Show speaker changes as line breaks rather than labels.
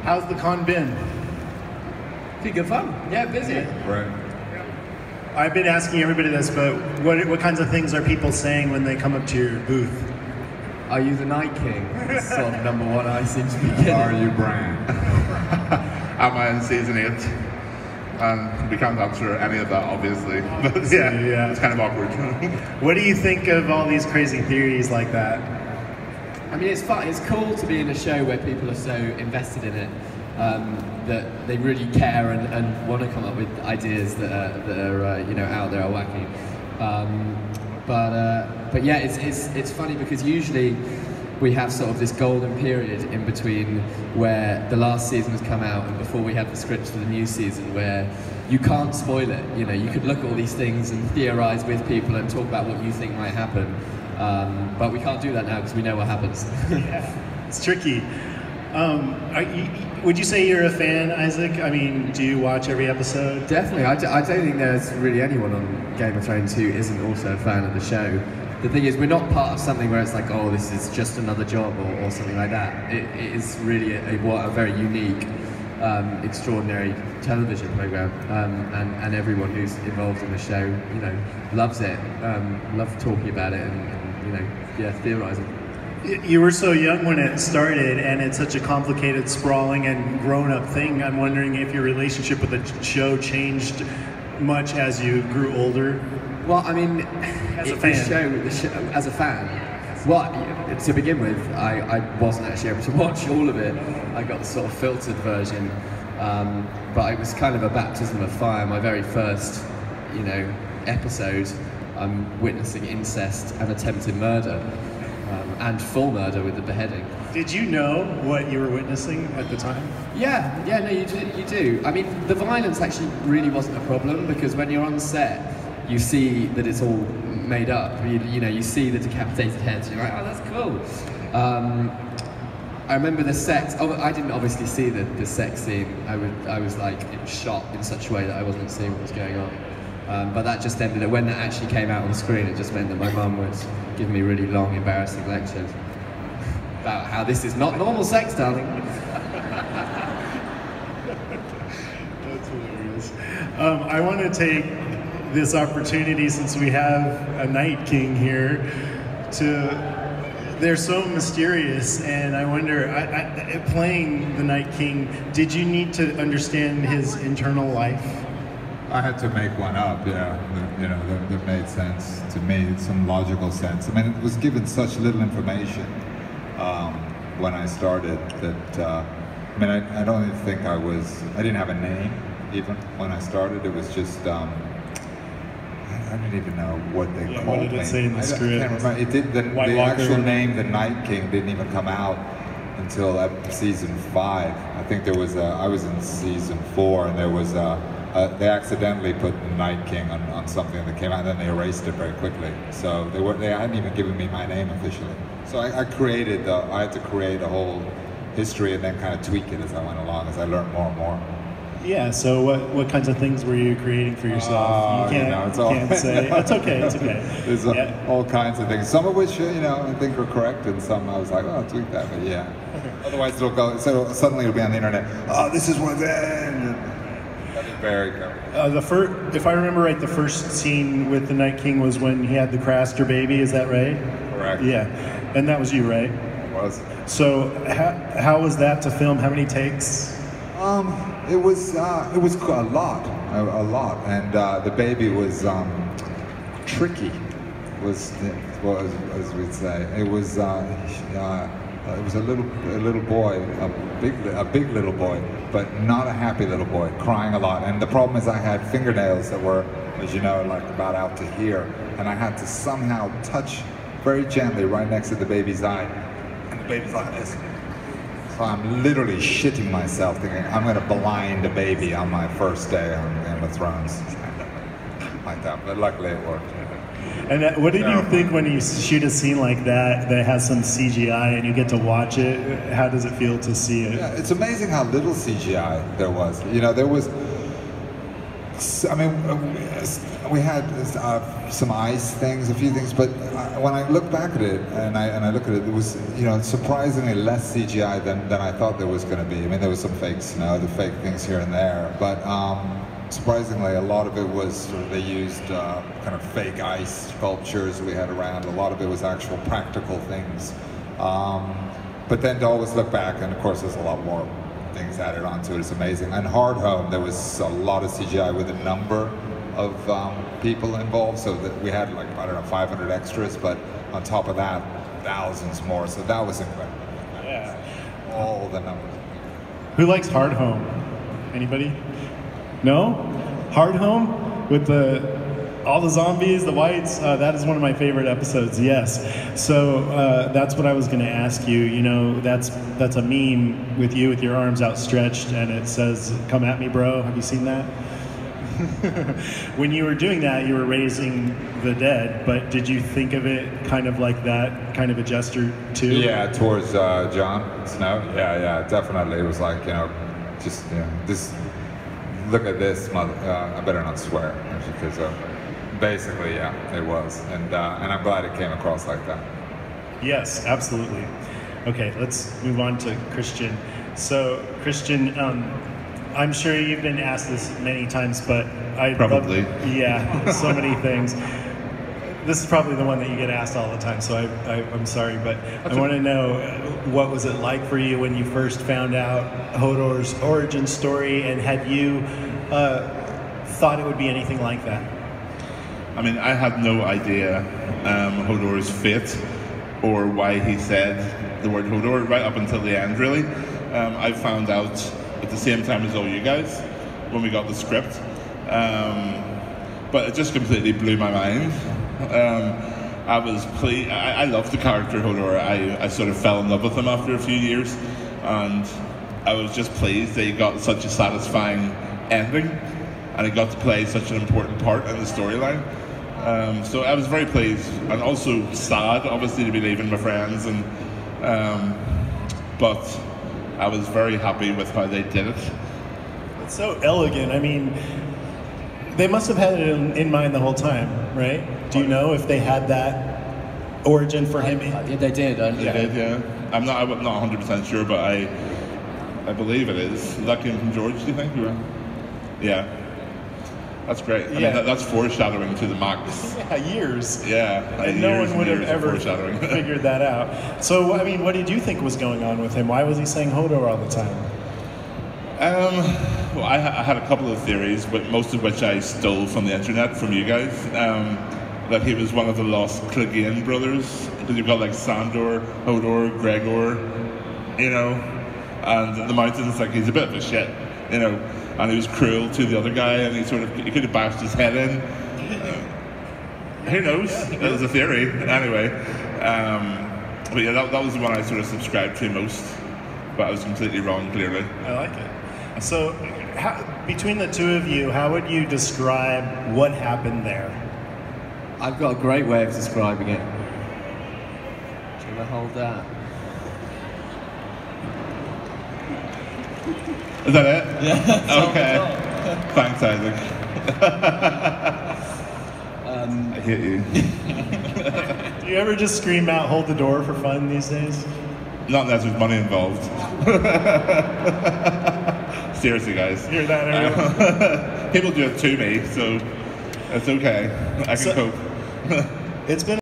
How's the con been?
Pretty good fun. Yeah, busy.
Right.
I've been asking everybody this, but what kinds of things are people saying when they come up to your booth?
Are you the Night King? It's sort of number one I seem to be getting.
Are you Bran?
Am I in season 8? We can't answer any of that, obviously. But
Yeah.
it's kind of awkward.
What do you think of all these crazy theories like that?
I mean, it's fun. It's cool to be in a show where people are so invested in it that they really care and want to come up with ideas that are you know, out there or wacky. But yeah, it's funny because usually we have sort of this golden period in between where the last season has come out and before we have the scripts for the new season, where you can't spoil it. You know, you could look at all these things and theorize with people and talk about what you think might happen, but we can't do that now because we know what happens.
Yeah, it's tricky. Would you say you're a fan, Isaac? I mean, do you watch every episode?
Definitely. I don't think there's really anyone on Game of Thrones who isn't also a fan of the show. The thing is, we're not part of something where it's like, oh, this is just another job or something like that. It is really a very unique, extraordinary television program, and everyone who's involved in the show, you know, loves it, love talking about it, and you know, yeah, theorizing.
You were so young when it started, and it's such a complicated, sprawling, and grown-up thing. I'm wondering if your relationship with the show changed much as you grew older.
Well, I mean,
as a fan,
as a fan, well, to begin with, I wasn't actually able to watch all of it. I got the sort of filtered version, but it was kind of a baptism of fire. My very first, you know, episode, I'm witnessing incest and attempted murder. And full murder with the beheading.
Did you know what you were witnessing at the time?
Yeah, no, you do. I mean, the violence actually really wasn't a problem because when you're on set, you see that it's all made up. You know, you see the decapitated heads. You're like, oh, that's cool. I remember the sex. Oh, I didn't obviously see the sex scene. I was like, it was shot in such a way that I wasn't seeing what was going on. But that just ended. When that actually came out on the screen, it just meant that my mum was giving me really long, embarrassing lectures about how this is not normal sex, darling.
That's hilarious. I want to take this opportunity, since we have a Night King here, they're so mysterious, and I wonder, playing the Night King, did you need to understand his internal life?
I had to make one up, yeah. You know, that made sense to me, some logical sense. I mean, it was given such little information when I started that, I mean, I don't even think I didn't have a name even when I started. It was just, I didn't even know what they called me.
What did it say in the script?
I can't remember. It did, the actual name, the Night King, didn't even come out until season 5. I think there was I was in season 4, and there was they accidentally put the Night King on something that came out, and then they erased it very quickly. So they hadn't even given me my name officially. So I had to create a whole history and then kind of tweak it as I went along, as I learned more and more.
Yeah, so what kinds of things were you creating for yourself? You can't say. It's okay, it's okay.
There's all kinds of things, some of which, you know, I think are correct, and some I was like, oh, I'll tweak that, but yeah. Okay. Otherwise it'll go, so suddenly it'll be on the internet, oh, this is what's in. Very good.
If I remember right, the first scene with the Night King was when he had the Craster baby, is that right?
Correct.
Yeah, and that was you, right?
It was.
So how was that to film? How many takes?
It was a lot, and the baby was tricky, as we'd say. It was a little boy, a big little boy, but not a happy little boy, crying a lot. And the problem is I had fingernails that were, as you know, like about out to here, and I had to somehow touch very gently right next to the baby's eye, and the baby's like this. So I'm literally shitting myself thinking I'm going to blind a baby on my first day on Game of Thrones. Like that, but luckily it worked.
And what did you think when you shoot a scene like that has some CGI and you get to watch it? How does it feel to see it?
Yeah, it's amazing how little CGI there was. You know, there was I mean, we had some ice things, a few things, but when I look back at it and I look at it, it was surprisingly less CGI than I thought there was going to be. I mean, there was some fakes, the fake things here and there, but surprisingly, a lot of it was sort of, they used kind of fake ice sculptures we had around. A lot of it was actual practical things, but then to always look back, and of course, there's a lot more things added onto it. It's amazing. And Hard Home, there was a lot of CGI with a number of people involved, so that we had 500 extras, but on top of that, thousands more. So that was incredible.
Yeah.
All the numbers.
Who likes Hard Home? Anybody? No? Hard Home with all the zombies, the whites. That is one of my favorite episodes. Yes. So that's what I was going to ask you. That's a meme with you with your arms outstretched, and it says, "Come at me, bro." Have you seen that? When you were doing that, you were raising the dead, but did you think of it kind of like that, kind of a gesture too?
Yeah, towards Jon Snow. Yeah, definitely. It was like, just this. Look at this, mother. I better not swear, because basically, yeah, it was, and I'm glad it came across like that.
Yes, absolutely. Okay, let's move on to Christian. So, Christian, I'm sure you've been asked this many times, but
Probably.
So many things. This is probably the one that you get asked all the time, so I'm sorry, but I want to know, what was it like for you when you first found out Hodor's origin story, and had you thought it would be anything like that?
I mean, I had no idea Hodor's fate or why he said the word Hodor right up until the end, really. I found out at the same time as all you guys when we got the script. But it just completely blew my mind. I was pleased. I loved the character Hodor. I sort of fell in love with him after a few years, and I was just pleased that he got such a satisfying ending, and he got to play such an important part in the storyline. So I was very pleased, and also sad, obviously, to be leaving my friends, and but I was very happy with how they did it.
It's so elegant. I mean, they must have had it in mind the whole time, right? Do you know if they had that origin for him?
Yeah, they did.
They did, yeah. I'm not 100% sure, but I believe it is. That came from George, do you think? Yeah. That's great. I mean, that's foreshadowing to the max.
Yeah, years.
Yeah.
And no one would have ever figured that out. So, I mean, what did you think was going on with him? Why was he saying Hodor all the time?
Well, I had a couple of theories, but most of which I stole from the internet, from you guys. That he was one of the lost Clegane brothers. Because you've got like Sandor, Hodor, Gregor, and the mountains, like he's a bit of a shit, and he was cruel to the other guy, and he could have bashed his head in. Who knows? It was a theory. Anyway, but yeah, that was the one I sort of subscribed to most, but I was completely wrong, clearly.
I like it. So, between the two of you, how would you describe what happened there?
I've got a great way of describing it. Do you want to hold that?
Is that it?
Yeah.
Okay. Thanks, Isaac. I hate you.
Do you ever just scream out, "Hold the door" for fun these days?
Not unless there's money involved. Seriously, guys.
Hear that, everyone?
People do it to me, so it's okay. I can cope.
It's been